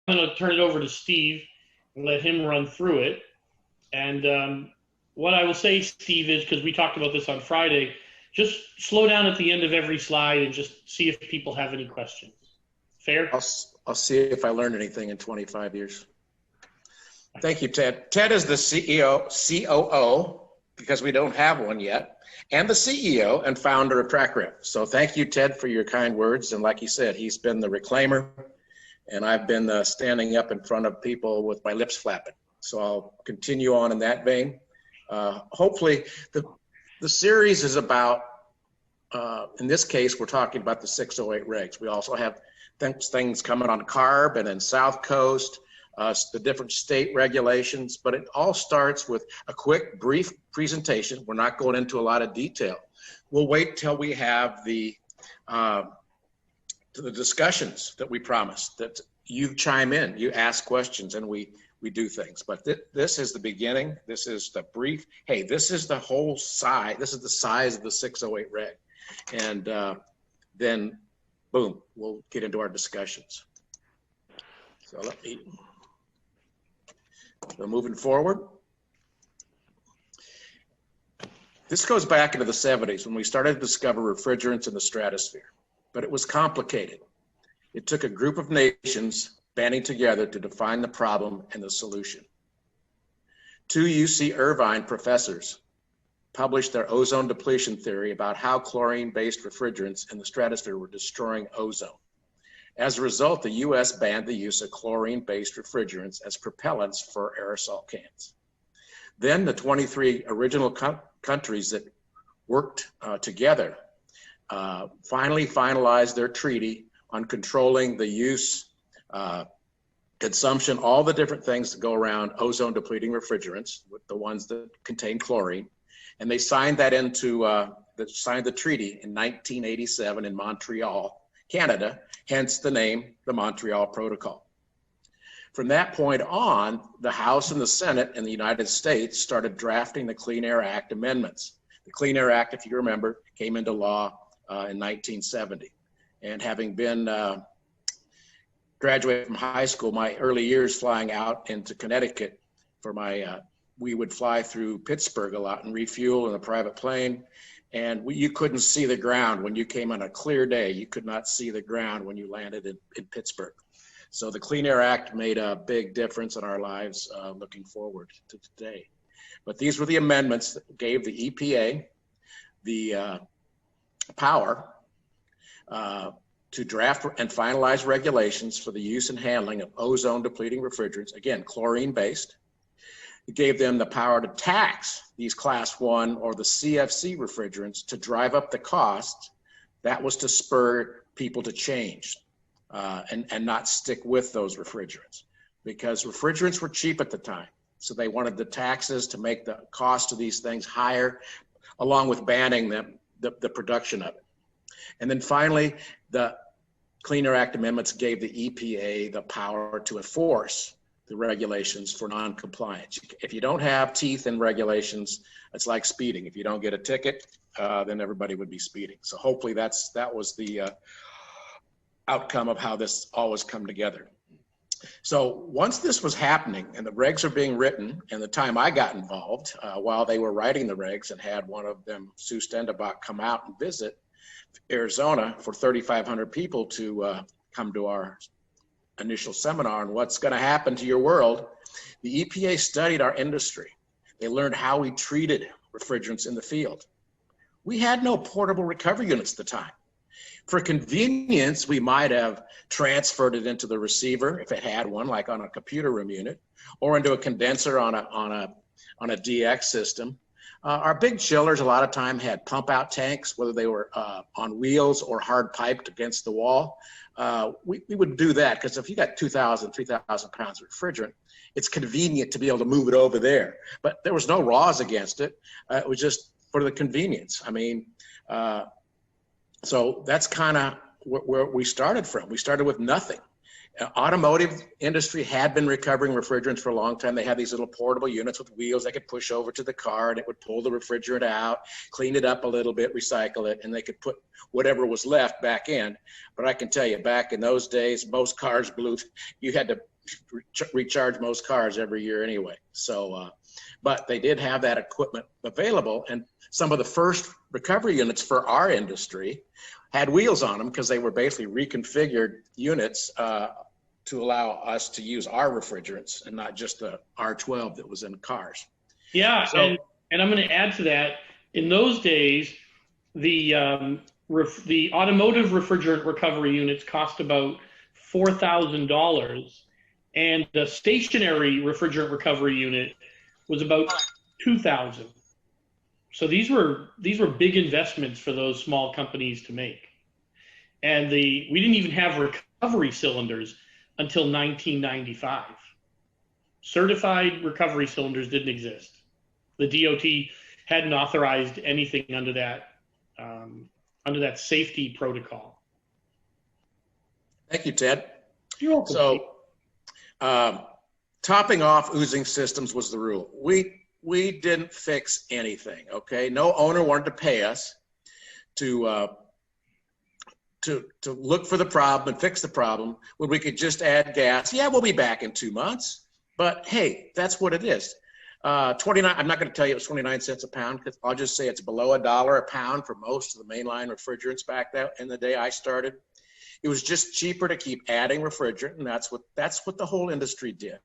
going to turn it over to Steve and let him run through it. And what I will say, Steve, is because we talked about this on Friday, just slow down at the end of every slide and just see if people have any questions. Fair? I'll see if I learned anything in 25 years. Thank you, Ted. Ted is the COO, because we don't have one yet, and the CEO and founder of TrackRef. So thank you, Ted, for your kind words. And like you said, he's been the reclaimer, and I've been standing up in front of people with my lips flapping. So I'll continue on in that vein. Hopefully, the series is about, in this case, we're talking about the 608 regs. We also have things coming on CARB and then South Coast, the different state regulations, but it all starts with a quick, brief presentation. We're not going into a lot of detail. We'll wait till we have the discussions that we promised, that you chime in, you ask questions, and we do things. But this is the beginning. This is the brief. Hey, this is the whole size. This is the size of the 608 reg. And then, boom, we'll get into our discussions. So moving forward. This goes back into the 70s when we started to discover refrigerants in the stratosphere, but it was complicated. It took a group of nations banding together to define the problem and the solution. Two UC Irvine professors published their ozone depletion theory about how chlorine-based refrigerants in the stratosphere were destroying ozone. As a result, the US banned the use of chlorine-based refrigerants as propellants for aerosol cans. Then the 23 original countries that worked together finally finalized their treaty on controlling the use, consumption, all the different things that go around ozone depleting refrigerants, with the ones that contain chlorine. And they signed that signed the treaty in 1987 in Montreal, Canada, hence the name, the Montreal Protocol. From that point on, the House and the Senate in the United States started drafting the Clean Air Act amendments. The Clean Air Act, if you remember, came into law in 1970. And having been graduated from high school, my early years flying out into Connecticut for my, we would fly through Pittsburgh a lot and refuel in a private plane. And you couldn't see the ground when you came on a clear day. You could not see the ground when you landed in Pittsburgh. So the Clean Air Act made a big difference in our lives looking forward to today. But these were the amendments that gave the EPA the power to draft and finalize regulations for the use and handling of ozone depleting refrigerants, again, chlorine based. It gave them the power to tax these class 1 or the CFC refrigerants to drive up the cost. That was to spur people to change and not stick with those refrigerants, because refrigerants were cheap at the time. So they wanted the taxes to make the cost of these things higher, along with banning them, the production of it. And then finally, the Clean Air Act amendments gave the EPA the power to enforce the regulations for non-compliance. If you don't have teeth in regulations, it's like speeding. If you don't get a ticket, then everybody would be speeding. So hopefully that was the outcome of how this all has come together. So once this was happening and the regs are being written, and the time I got involved while they were writing the regs, and had one of them, Sue Stendenbach, come out and visit Arizona for 3,500 people to come to our initial seminar on what's going to happen to your world. The EPA studied our industry. They learned how we treated refrigerants in the field. We had no portable recovery units at the time. For convenience, we might have transferred it into the receiver if it had one, like on a computer room unit, or into a condenser on a DX system. Our big chillers a lot of time had pump out tanks, whether they were on wheels or hard piped against the wall. We would do that because if you got 2,000, 3,000 pounds of refrigerant, it's convenient to be able to move it over there. But there was no laws against it. It was just for the convenience. I mean, so that's kind of where we started from. We started with nothing. Automotive industry had been recovering refrigerants for a long time. They had these little portable units with wheels they could push over to the car, and it would pull the refrigerant out, clean it up a little bit, recycle it, and they could put whatever was left back in. But I can tell you, back in those days, most cars blew. You had to recharge most cars every year anyway. So, but they did have that equipment available, and some of the first recovery units for our industry had wheels on them because they were basically reconfigured units to allow us to use our refrigerants and not just the R12 that was in cars. Yeah, so, and I'm going to add to that. In those days, the automotive refrigerant recovery units cost about $4,000, and the stationary refrigerant recovery unit was about $2,000. So these were big investments for those small companies to make. And we didn't even have recovery cylinders until 1995. Certified recovery cylinders didn't exist. The DOT hadn't authorized anything under that safety protocol. Thank you, Ted. You're welcome. So, topping off oozing systems was the rule. We didn't fix anything. Okay, no owner wanted to pay us to look for the problem and fix the problem when we could just add gas. Yeah, we'll be back in 2 months. But hey, that's what it is. 29. I'm not going to tell you it was 29 cents a pound, because I'll just say it's below $1 a pound for most of the mainline refrigerants back in the day I started. It was just cheaper to keep adding refrigerant, and that's what the whole industry did.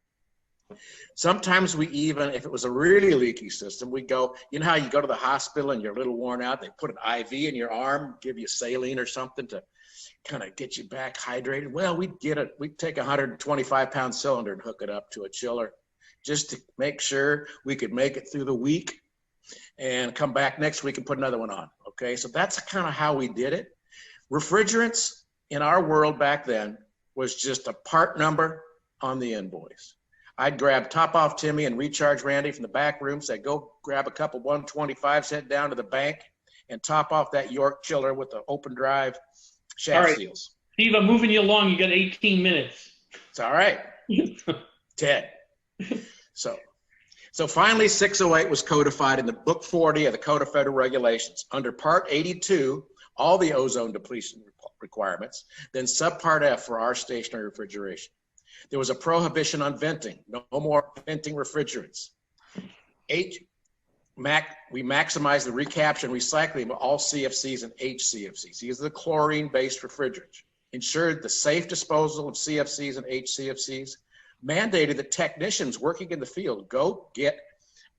Sometimes we even, if it was a really leaky system, we go, you know how you go to the hospital and you're a little worn out, they put an IV in your arm, give you saline or something to kind of get you back hydrated. Well, we'd take a 125-pound cylinder and hook it up to a chiller just to make sure we could make it through the week and come back next week and put another one on. Okay, so that's kind of how we did it. Refrigerants in our world back then was just a part number on the invoice. I'd grab Top Off Timmy and Recharge Randy from the back room, say, go grab a couple 125s, head down to the bank, and top off that York chiller with the open drive shaft seals. Steve, I'm moving you along. You got 18 minutes. It's all right. Ted. So finally, 608 was codified in the Book 40 of the Code of Federal Regulations. Under Part 82, all the ozone depletion requirements, then Subpart F for our stationary refrigeration. There was a prohibition on venting, no more venting refrigerants. We maximize the recapture and recycling of all CFCs and HCFCs. These are the chlorine-based refrigerants. Ensured the safe disposal of CFCs and HCFCs. Mandated that technicians working in the field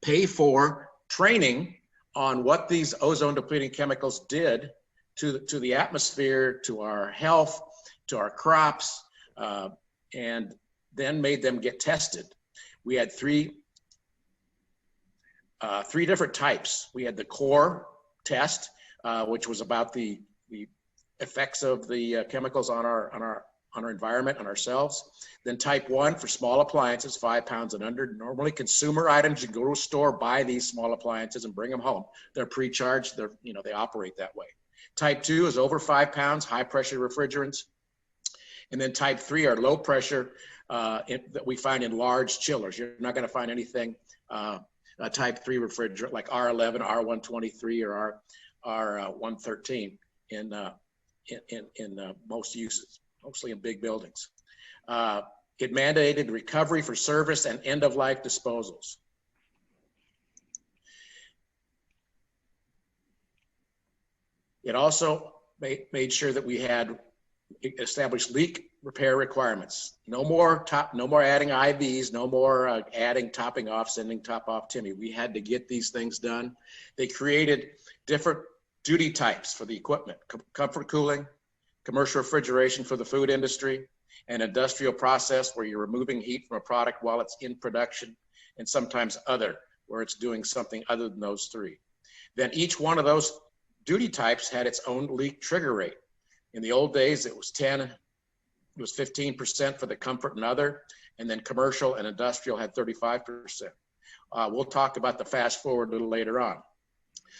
pay for training on what these ozone-depleting chemicals did to the atmosphere, to our health, to our crops, and then made them get tested. We had three different types. We had the core test, which was about the effects of the chemicals on our environment, on ourselves. Then type 1 for small appliances, 5 pounds and under. Normally consumer items, you go to a store, buy these small appliances and bring them home. They're pre-charged, they operate that way. Type 2 is over 5 pounds, high pressure refrigerants. And then type 3 are low pressure that we find in large chillers. You're not going to find anything type 3 refrigerant like R11, R123, or R113 in most uses, mostly in big buildings. It mandated recovery for service and end-of-life disposals. It also made sure that we had established leak repair requirements. No more adding IVs, no more topping off, sending top off Timmy. We had to get these things done. They created different duty types for the equipment: comfort cooling, commercial refrigeration for the food industry, and industrial process where you're removing heat from a product while it's in production, and sometimes other, where it's doing something other than those three. Then each one of those duty types had its own leak trigger rate. In the old days, it was 15% for the comfort and other, and then commercial and industrial had 35%. We'll talk about the fast forward a little later on.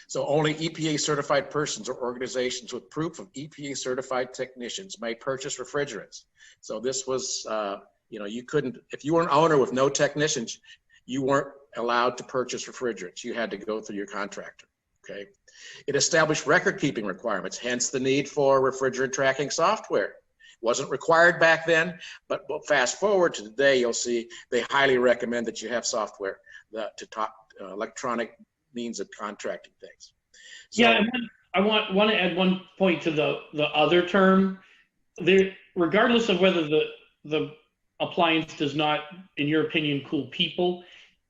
So only EPA certified persons or organizations with proof of EPA certified technicians may purchase refrigerants. So this was, you couldn't, if you were an owner with no technicians, you weren't allowed to purchase refrigerants. You had to go through your contractor, okay? It established record keeping requirements, hence the need for refrigerant tracking software. Wasn't required back then, but fast forward to today, you'll see they highly recommend that you have software to talk electronic means of contracting things. So, yeah, and I want to add one point to the other term. There, regardless of whether the appliance does not, in your opinion, cool people,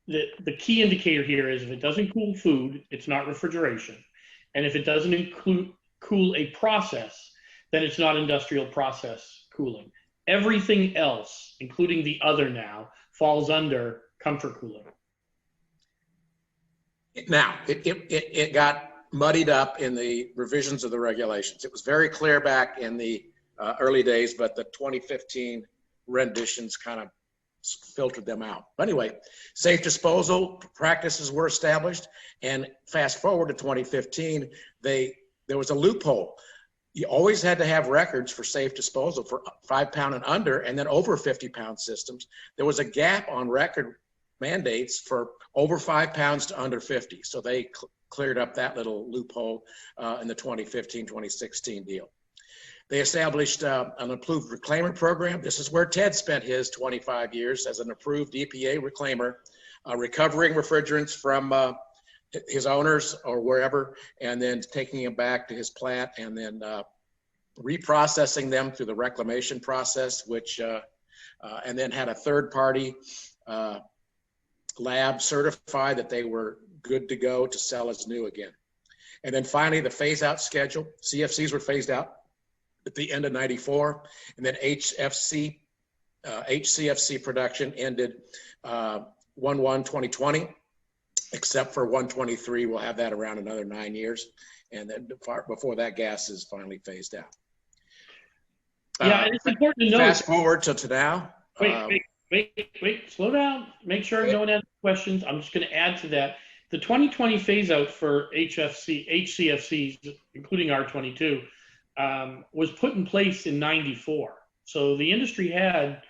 the key indicator here is if it doesn't cool food, it's not refrigeration. And if it doesn't cool a process, then it's not industrial process cooling. Everything else, including the other now, falls under comfort cooling. Now, it got muddied up in the revisions of the regulations. It was very clear back in the early days, but the 2015 renditions kind of filtered them out. But anyway, safe disposal practices were established, and fast forward to 2015, there was a loophole. You always had to have records for safe disposal for 5 pound and under, and then over 50 pound systems. There was a gap on record mandates for over 5 pounds to under 50. So they cleared up that little loophole in the 2015-2016 deal. They established an approved reclaimer program. This is where Ted spent his 25 years as an approved EPA reclaimer, recovering refrigerants from his owners or wherever, and then taking them back to his plant and then reprocessing them through the reclamation process, which, and then had a third party lab certify that they were good to go to sell as new again. And then finally, the phase out schedule. CFCs were phased out at the end of '94, and then HCFC production ended 1/1/2020, except for 123. We'll have that around another 9 years, and then before that, gas is finally phased out. Yeah, and it's important to know. Fast forward to now. Wait, slow down. Make sure no one has questions. I'm just going to add to that. The 2020 phase out for HCFCs, including R22, was put in place in '94. So the industry had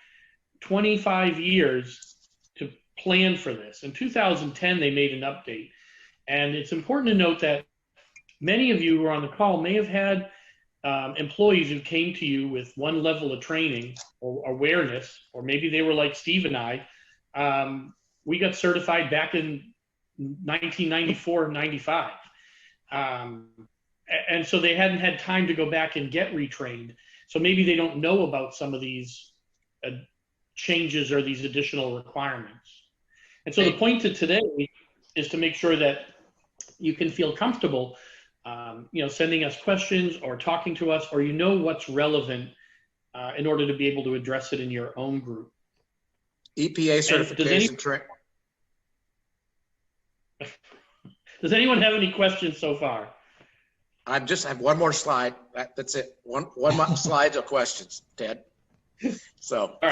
25 years to plan for this. In 2010, they made an update. And it's important to note that many of you who are on the call may have had employees who came to you with one level of training or awareness, or maybe they were like Steve and I. We got certified back in 1994 and 95. And so they hadn't had time to go back and get retrained. So maybe they don't know about some of these changes or these additional requirements. And so the point to today is to make sure that you can feel comfortable, sending us questions or talking to us, or what's relevant in order to be able to address it in your own group. EPA certification training. Does anyone have any questions so far? I just have one more slide. That's it. One slide of questions, Ted. So. All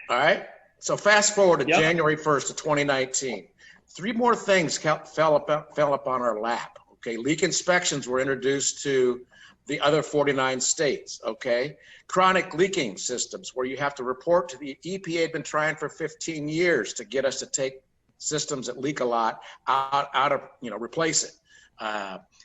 right. So fast forward to January 1st of 2019. 3 more things fell up on our lap. Okay, leak inspections were introduced to the other 49 states. Okay, chronic leaking systems, where you have to report to the EPA. Had been trying for 15 years to get us to take systems that leak a lot out of replace it.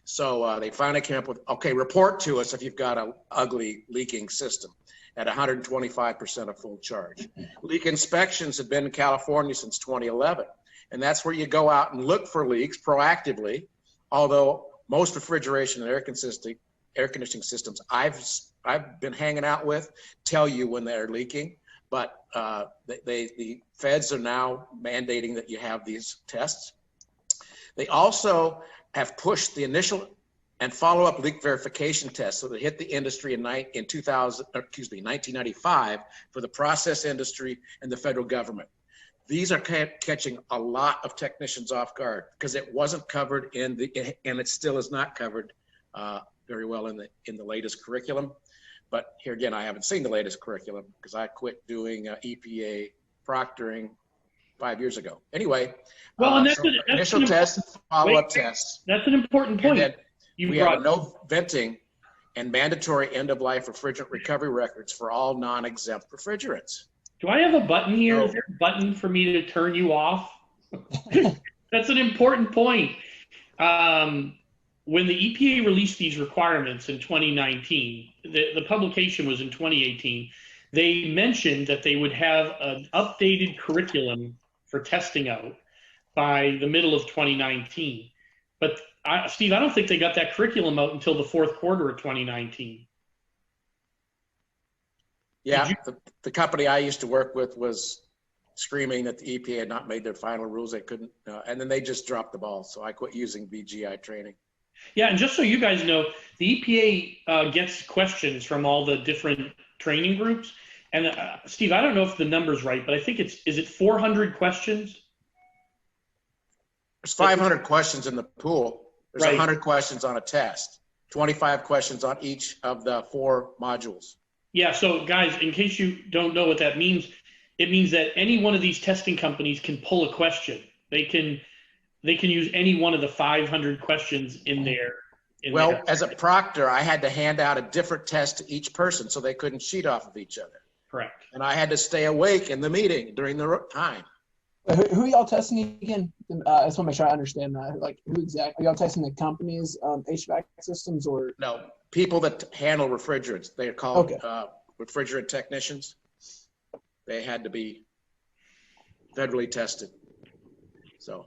So they finally came up with, okay, report to us if you've got an ugly leaking system at 125% of full charge. Leak inspections have been in California since 2011. And that's where you go out and look for leaks proactively. Although most refrigeration and air conditioning systems I've been hanging out with tell you when they're leaking, but the feds are now mandating that you have these tests. They also have pushed the initial and follow-up leak verification tests, so they hit the industry in 1995 for the process industry and the federal government. These are catching a lot of technicians off guard because it wasn't covered and it still is not covered very well in the latest curriculum. But here again, I haven't seen the latest curriculum because I quit doing EPA proctoring 5 years ago. Anyway, well, and that's initial tests, follow-up tests. That's an important point. And then we have no venting and mandatory end-of-life refrigerant recovery records for all non-exempt refrigerants. Do I have a button here? Is there a button for me to turn you off? That's an important point. when the EPA released these requirements in 2019, the publication was in 2018, they mentioned that they would have an updated curriculum for testing out by the middle of 2019. But Steve, I don't think they got that curriculum out until the fourth quarter of 2019. Yeah, the company I used to work with was screaming that the EPA had not made their final rules. They couldn't, and then they just dropped the ball. So I quit using BGI training. Yeah, and just so you guys know, the EPA gets questions from all the different training groups. And Steve, I don't know if the number's right, but I think is it 400 questions? There's 500 questions in the pool. There's Right. 100 questions on a test, 25 questions on each of the 4 modules. Yeah, so guys, in case you don't know what that means, it means that any one of these testing companies can pull a question. They can use any one of the 500 questions in there. Well, as a proctor, I had to hand out a different test to each person so they couldn't cheat off of each other. Correct. And I had to stay awake in the meeting during the time. Who are y'all testing again? I just want to make sure I understand that. Like, who exactly? Are y'all testing the company's HVAC systems or? No, people that handle refrigerants. They're called refrigerant technicians. They had to be federally tested. So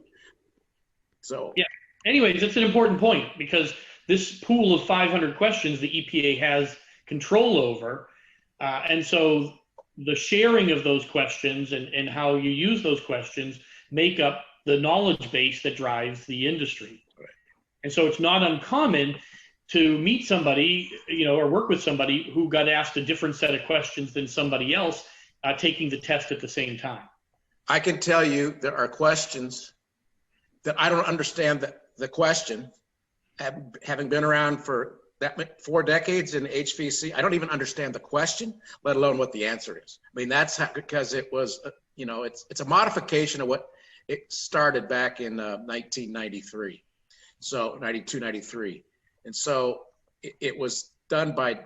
yeah. Anyways, it's an important point because this pool of 500 questions the EPA has control over, and so the sharing of those questions and how you use those questions make up the knowledge base that drives the industry. Right. And so it's not uncommon to meet somebody, or work with somebody who got asked a different set of questions than somebody else taking the test at the same time. I can tell you there are questions that I don't understand the question. Having been around for 4 decades in HVAC, I don't even understand the question, let alone what the answer is. I mean, that's because it was, it's a modification of what it started back in 1993. So 92, 93. And so it was done by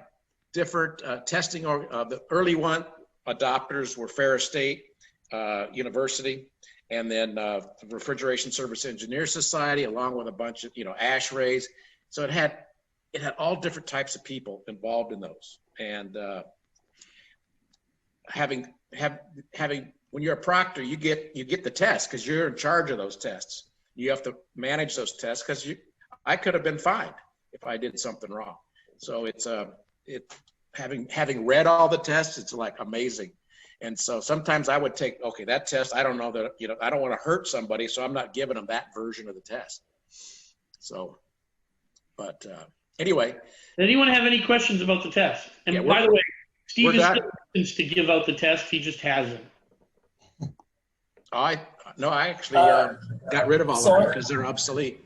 different testing, or the early one adopters were Ferris State University, and then the Refrigeration Service Engineer Society, along with a bunch of, ASHRAEs. So it had all different types of people involved in those. And having when you're a proctor, you get the test because you're in charge of those tests. You have to manage those tests because I could have been fined if I did something wrong. So it's having read all the tests, it's like amazing. And so sometimes I would take, that test, I don't know that, I don't want to hurt somebody, so I'm not giving them that version of the test. So, but anyway. Does anyone have any questions about the test? And by the way, Steve is licensed to give out the test, he just hasn't. I actually got rid of all of them because they're obsolete.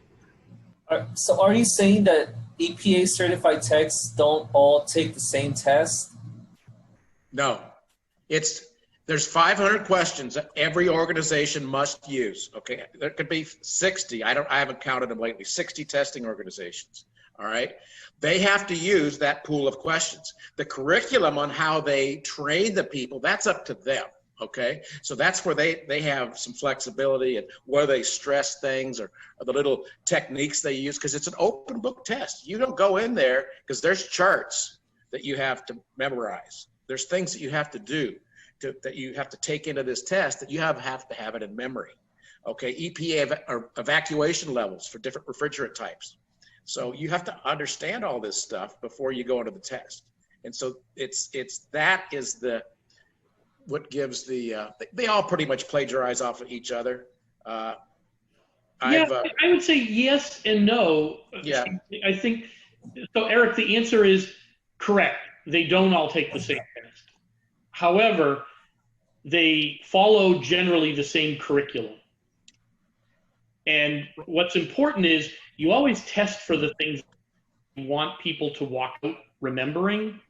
So are you saying that EPA certified techs don't all take the same test? No, there's 500 questions that every organization must use. Okay, there could be 60. I haven't counted them lately. 60 testing organizations. All right, they have to use that pool of questions. The curriculum on how they train the people, that's up to them. Okay, so that's where they have some flexibility and where they stress things or the little techniques they use, because it's an open book test. You don't go in there because there's charts that you have to memorize. There's things that you have to do that you have to take into this test that you have to have it in memory. Okay, EPA evacuation levels for different refrigerant types. So you have to understand all this stuff before you go into the test. And so what gives they all pretty much plagiarize off of each other. I would say yes and no. Yeah. I think, so Eric, the answer is correct. They don't all take the same test. However, they follow generally the same curriculum. And what's important is you always test for the things you want people to walk out remembering.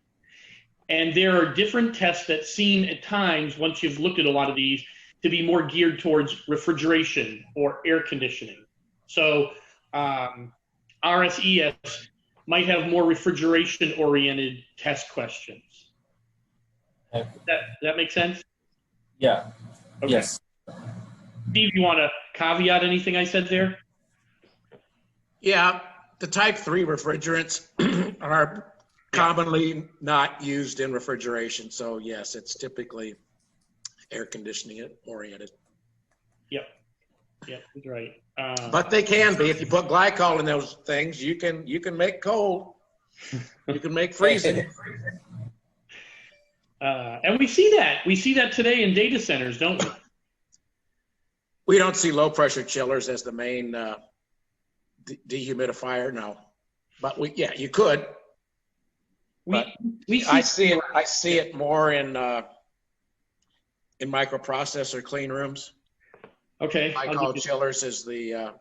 And there are different tests that seem at times, once you've looked at a lot of these, to be more geared towards refrigeration or air conditioning. So RSES might have more refrigeration-oriented test questions. Does that make sense? Yeah. Okay. Yes. Steve, you want to caveat anything I said there? Yeah, The type 3 refrigerants are commonly not used in refrigeration. So yes, it's typically air conditioning oriented. Yep, that's right. But they can be. If you put glycol in those things, you can make cold. You can make freezing. And we see that today in data centers, don't we? We don't see low pressure chillers as the main dehumidifier, no. But you could. I see it more in microprocessor clean rooms. Okay. I call chillers as the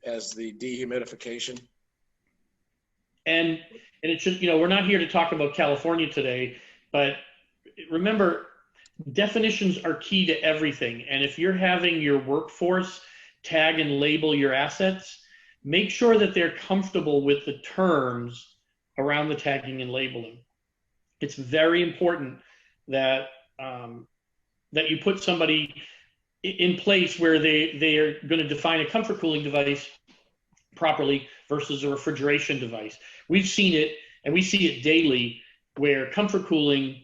dehumidification. And it should, we're not here to talk about California today, but remember, definitions are key to everything. And if you're having your workforce tag and label your assets, make sure that they're comfortable with the terms around the tagging and labeling. It's very important that that you put somebody in place where they are going to define a comfort cooling device properly versus a refrigeration device. We've seen it, and we see it daily, where comfort cooling,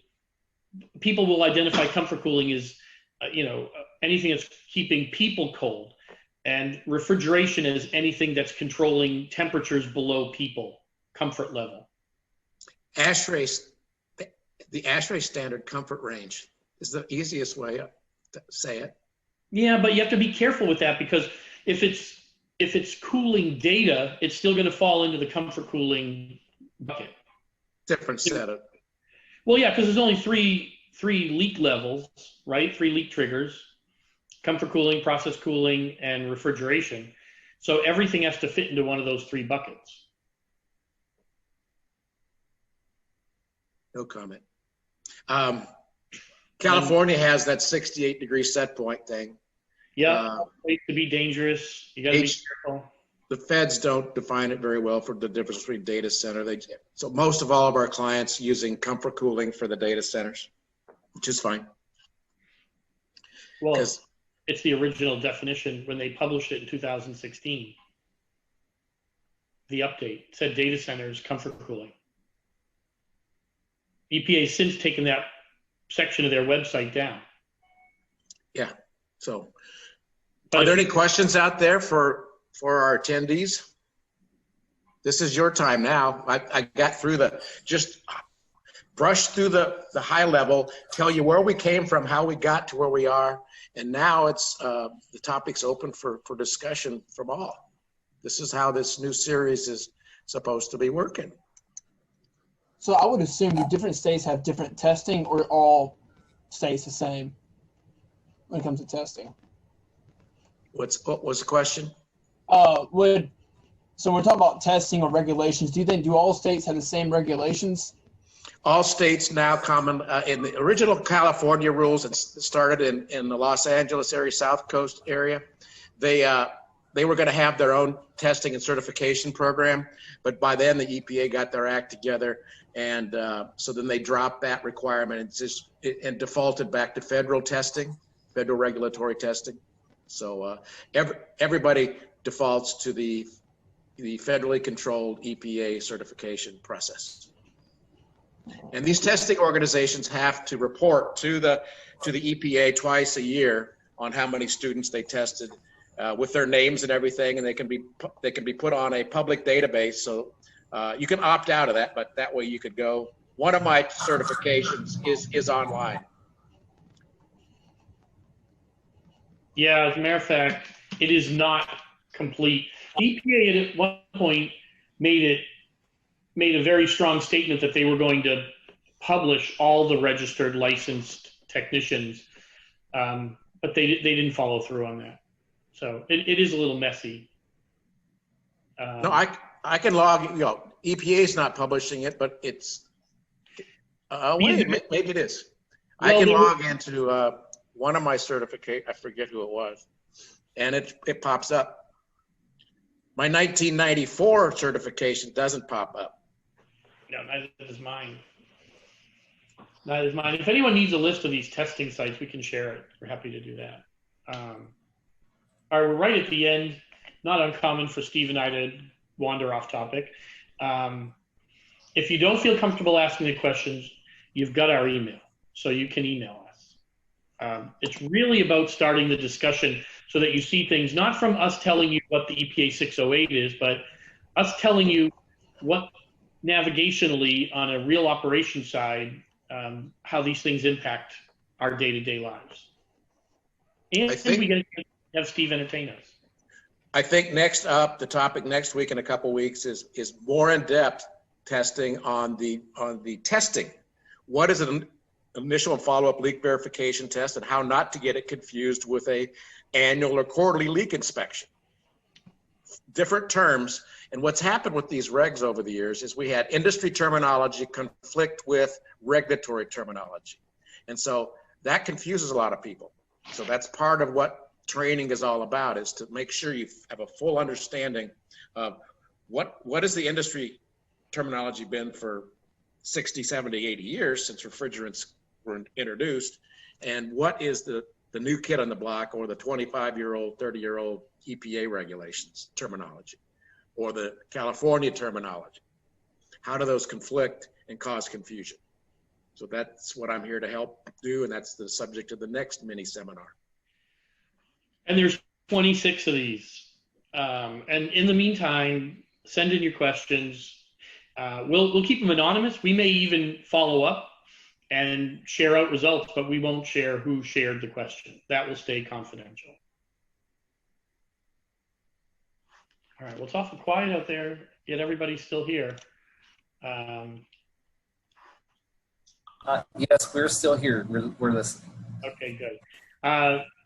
people will identify comfort cooling as anything that's keeping people cold, and refrigeration is anything that's controlling temperatures below people comfort level. The ASHRAE standard comfort range is the easiest way to say it. Yeah, but you have to be careful with that, because if it's cooling data, it's still going to fall into the comfort cooling bucket. Different setup. Well, yeah, because there's only three leak levels, right? 3 leak triggers: comfort cooling, process cooling, and refrigeration. So everything has to fit into one of those 3 buckets. No comment. California has that 68-degree set point thing. Yeah, to be dangerous. You got to be careful. The feds don't define it very well for the difference between data center. So most of all of our clients using comfort cooling for the data centers, which is fine. Well, it's the original definition when they published it in 2016. The update said data centers comfort cooling. EPA has since taken that section of their website down. Yeah. So, are there any questions out there for our attendees? This is your time now. I got through just brush through the high level, tell you where we came from, how we got to where we are, and now it's the topic's open for discussion from all. This is how this new series is supposed to be working. So I would assume that different states have different testing, or all states the same when it comes to testing. What was the question? So we're talking about testing or regulations. Do all states have the same regulations? All states now common in the original California rules. It started in the Los Angeles area, South Coast area. They were going to have their own testing and certification program, but by then the EPA got their act together, and so then they dropped that requirement and defaulted back to federal testing, federal regulatory testing. So everybody defaults to the federally controlled EPA certification process. And these testing organizations have to report to the EPA twice a year on how many students they tested, with their names and everything, and they can be put on a public database. So you can opt out of that, but that way you could go. One of my certifications is online. Yeah, as a matter of fact, it is not complete. EPA at one point made a very strong statement that they were going to publish all the registered licensed technicians, but they didn't follow through on that. So it is a little messy. No, I can log. EPA is not publishing it, but it's. Maybe it is. Well, I can log into one of my certificate. I forget who it was, and it pops up. My 1994 certification doesn't pop up. No, neither does mine. Neither does mine. If anyone needs a list of these testing sites, we can share it. We're happy to do that. All right, we're right at the end. Not uncommon for Steve and I to wander off topic. If you don't feel comfortable asking the questions, you've got our email, so you can email us. It's really about starting the discussion so that you see things not from us telling you what the EPA 608 is, but us telling you what navigationally on a real operation side, how these things impact our day-to-day lives. And we get to have Steve entertain us. I think next up, the topic next week in a couple weeks is more in-depth testing on the testing. What is an initial and follow-up leak verification test, and how not to get it confused with a annual or quarterly leak inspection? Different terms. And what's happened with these regs over the years is we had industry terminology conflict with regulatory terminology. And so that confuses a lot of people. So that's part of what training is all about, is to make sure you have a full understanding of what has the industry terminology been for 60, 70, 80 years since refrigerants were introduced, and what is the new kid on the block, or the 25-year-old, 30-year-old EPA regulations terminology, or the California terminology. How do those conflict and cause confusion? So that's what I'm here to help do, and that's the subject of the next mini seminar. And there's 26 of these. And in the meantime, send in your questions. We'll keep them anonymous. We may even follow up and share out results, but we won't share who shared the question. That will stay confidential. All right, well, it's awful quiet out there, yet everybody's still here. Yes, we're still here. We're listening. Okay, good.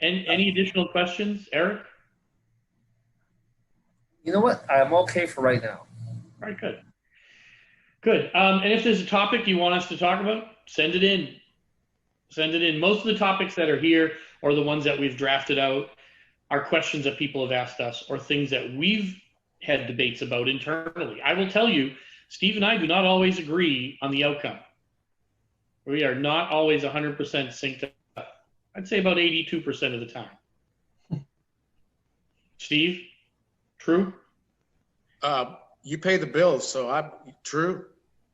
Any additional questions, Eric? You know what? I'm okay for right now. All right, good. Good. And if there's a topic you want us to talk about, send it in. Send it in. Most of the topics that are here, or the ones that we've drafted out, are questions that people have asked us, or things that we've had debates about internally. I will tell you, Steve and I do not always agree on the outcome. We are not always 100% synced up. I'd say about 82% of the time. Steve, true? You pay the bills, so I'm true.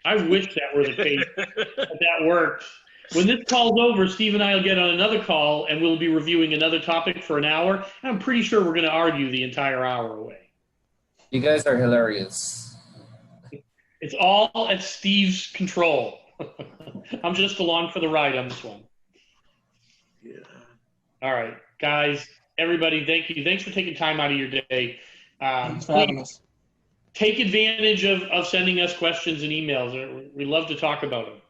I wish that were the case, but that works. When this call's over, Steve and I will get on another call, and we'll be reviewing another topic for an hour. And I'm pretty sure we're going to argue the entire hour away. You guys are hilarious. It's all at Steve's control. I'm just along for the ride on this one. Yeah. All right, guys, everybody, thank you. Thanks for taking time out of your day. Thanks for having us. Take advantage of sending us questions and emails. We love to talk about them.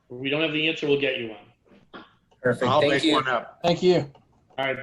If we don't have the answer, we'll get you one. Perfect. I'll Thank make you. one up. Thank you. All right.